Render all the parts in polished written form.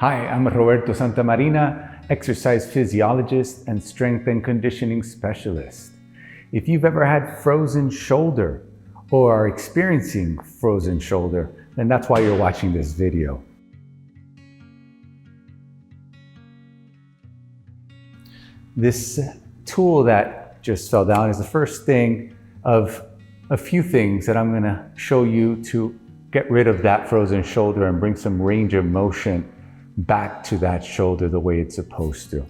Hi, I'm Roberto Santamarina, exercise physiologist and strength and conditioning specialist. If you've ever had frozen shoulder or are experiencing frozen shoulder, then that's why you're watching this video. This tool that just fell down is the first thing of a few things that I'm going to show you to get rid of that frozen shoulder and bring some range of motion back to that shoulder the way it's supposed to.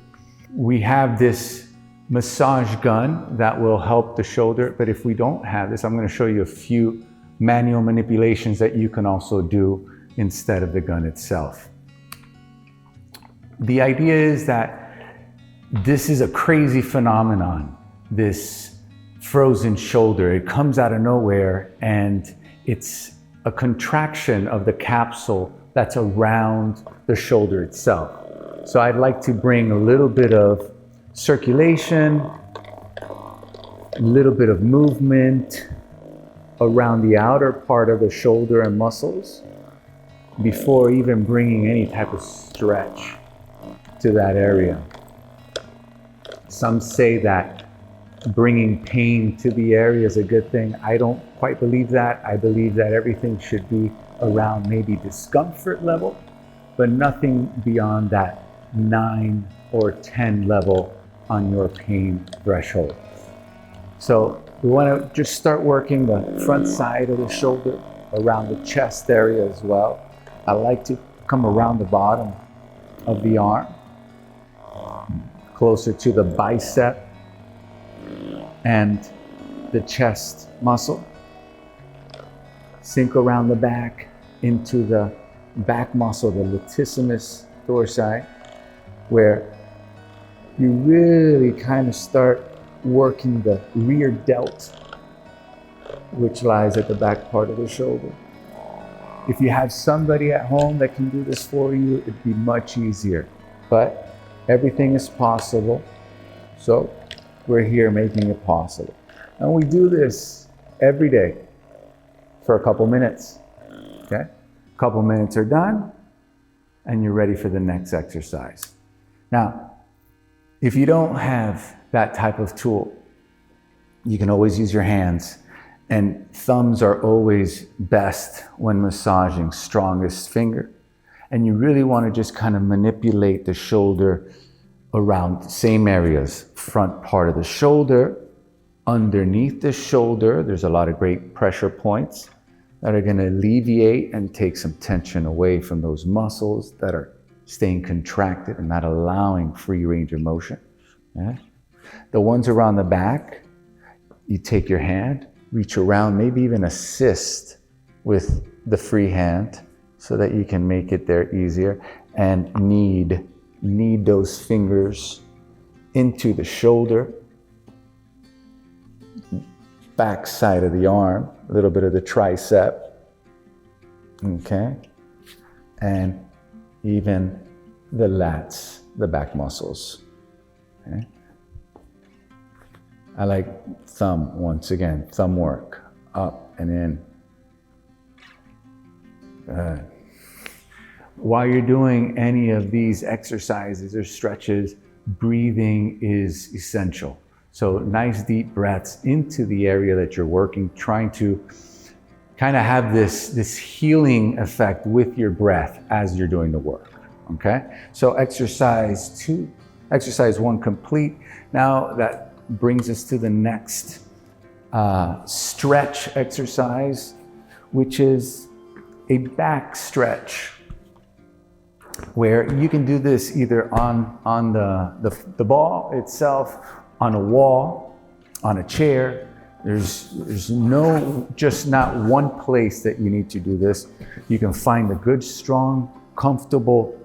We have this massage gun that will help the shoulder, but if we don't have this, I'm going to show you a few manual manipulations that you can also do instead of the gun itself. The idea is that this is a crazy phenomenon, this frozen shoulder. It comes out of nowhere and it's a contraction of the capsule that's around the shoulder itself. So I'd like to bring a little bit of circulation, a little bit of movement around the outer part of the shoulder and muscles before even bringing any type of stretch to that area. Some say that bringing pain to the area is a good thing. I don't quite believe that. I believe that everything should be around maybe discomfort level, but nothing beyond that 9 or 10 level on your pain threshold. So we want to just start working the front side of the shoulder, around the chest area as well. I like to come around the bottom of the arm, closer to the bicep and the chest muscle. Sink around the back into the back muscle, the latissimus dorsi, where you really kind of start working the rear delt, which lies at the back part of the shoulder. If you have somebody at home that can do this for you, it'd be much easier. But everything is possible, so we're here making it possible. And we do this every day for a couple minutes. Okay? A couple minutes are done, and you're ready for the next exercise. Now, if you don't have that type of tool, you can always use your hands, and thumbs are always best when massaging, strongest finger. And you really want to just kind of manipulate the shoulder around the same areas, front part of the shoulder, underneath the shoulder. There's a lot of great pressure points that are going to alleviate and take some tension away from those muscles that are staying contracted and not allowing free range of motion. Okay? The ones around the back, you take your hand, reach around, maybe even assist with the free hand so that you can make it there easier, and knead those fingers into the shoulder, back side of the arm, a little bit of the tricep, okay, and even the lats, the back muscles. Okay. I like thumb, once again, thumb work, up and in. Good. While you're doing any of these exercises or stretches, breathing is essential. So nice deep breaths into the area that you're working, trying to kind of have this healing effect with your breath as you're doing the work, okay? So exercise 1 complete. Now that brings us to the next stretch exercise, which is a back stretch, where you can do this either on the ball itself, on a wall, on a chair. There's no, just not one place that you need to do this. You can find a good, strong, comfortable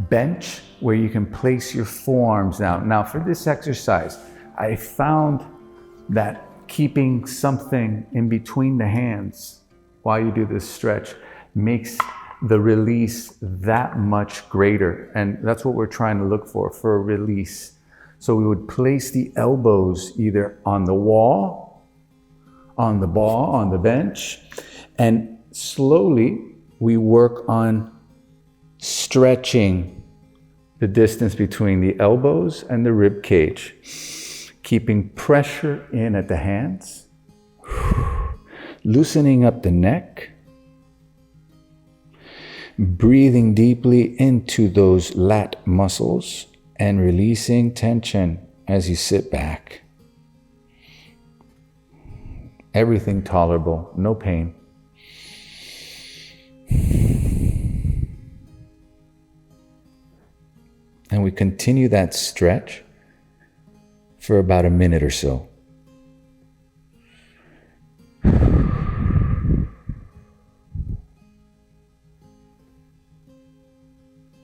bench where you can place your forearms down. Now for this exercise, I found that keeping something in between the hands while you do this stretch makes the release that much greater. And that's what we're trying to look for a release. So we would place the elbows either on the wall, on the ball, on the bench, and slowly we work on stretching the distance between the elbows and the rib cage, keeping pressure in at the hands, loosening up the neck, breathing deeply into those lat muscles and releasing tension as you sit back. Everything tolerable, no pain. And we continue that stretch for about a minute or so.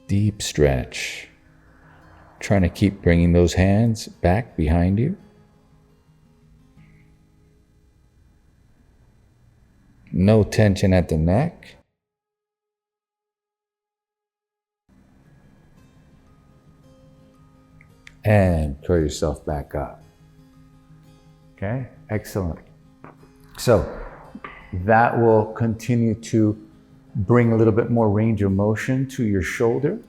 Deep stretch. Trying to keep bringing those hands back behind you. No tension at the neck. And curl yourself back up. Okay, excellent. So that will continue to bring a little bit more range of motion to your shoulder.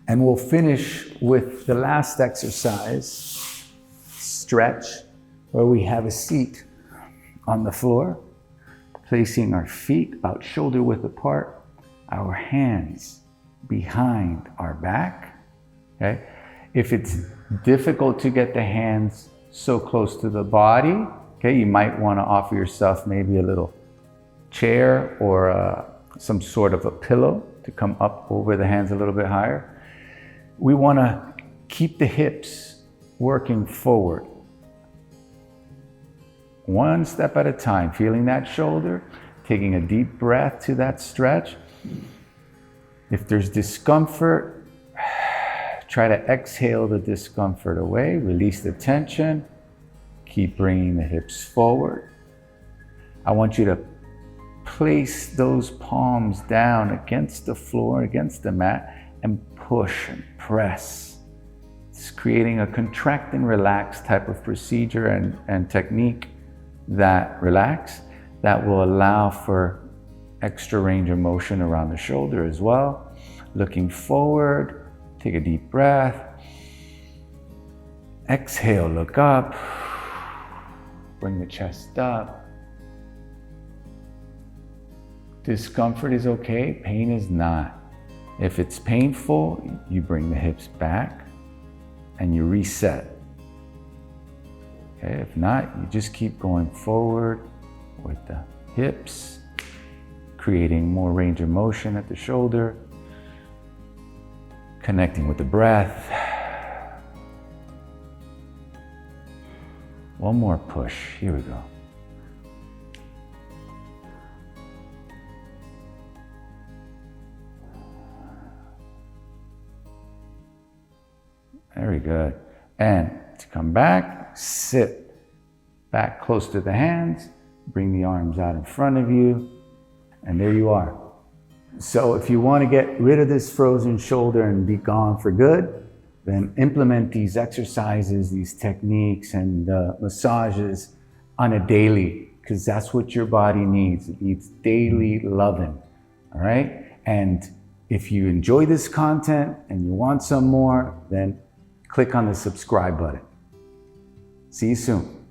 And we'll finish with the last exercise, stretch, where we have a seat on the floor, placing our feet about shoulder width apart, our hands behind our back. Okay? If it's difficult to get the hands so close to the body, okay, you might want to offer yourself maybe a little chair or some sort of a pillow to come up over the hands a little bit higher. We want to keep the hips working forward. One step at a time, feeling that shoulder, taking a deep breath to that stretch. If there's discomfort, try to exhale the discomfort away, release the tension, keep bringing the hips forward. I want you to place those palms down against the floor, against the mat, and push and press. It's creating a contract and relax type of procedure and technique that will allow for extra range of motion around the shoulder as well. Looking forward, take a deep breath. Exhale, look up. Bring the chest up. Discomfort is okay, pain is not. If it's painful, you bring the hips back and you reset. Okay, if not, you just keep going forward with the hips, creating more range of motion at the shoulder, connecting with the breath. One more push, here we go. Very good. And to come back, sit back close to the hands, bring the arms out in front of you, and there you are. So if you want to get rid of this frozen shoulder and be gone for good, then implement these exercises, these techniques and massages on a daily, because that's what your body needs. It needs daily loving, all right? And if you enjoy this content and you want some more, then click on the subscribe button. See you soon.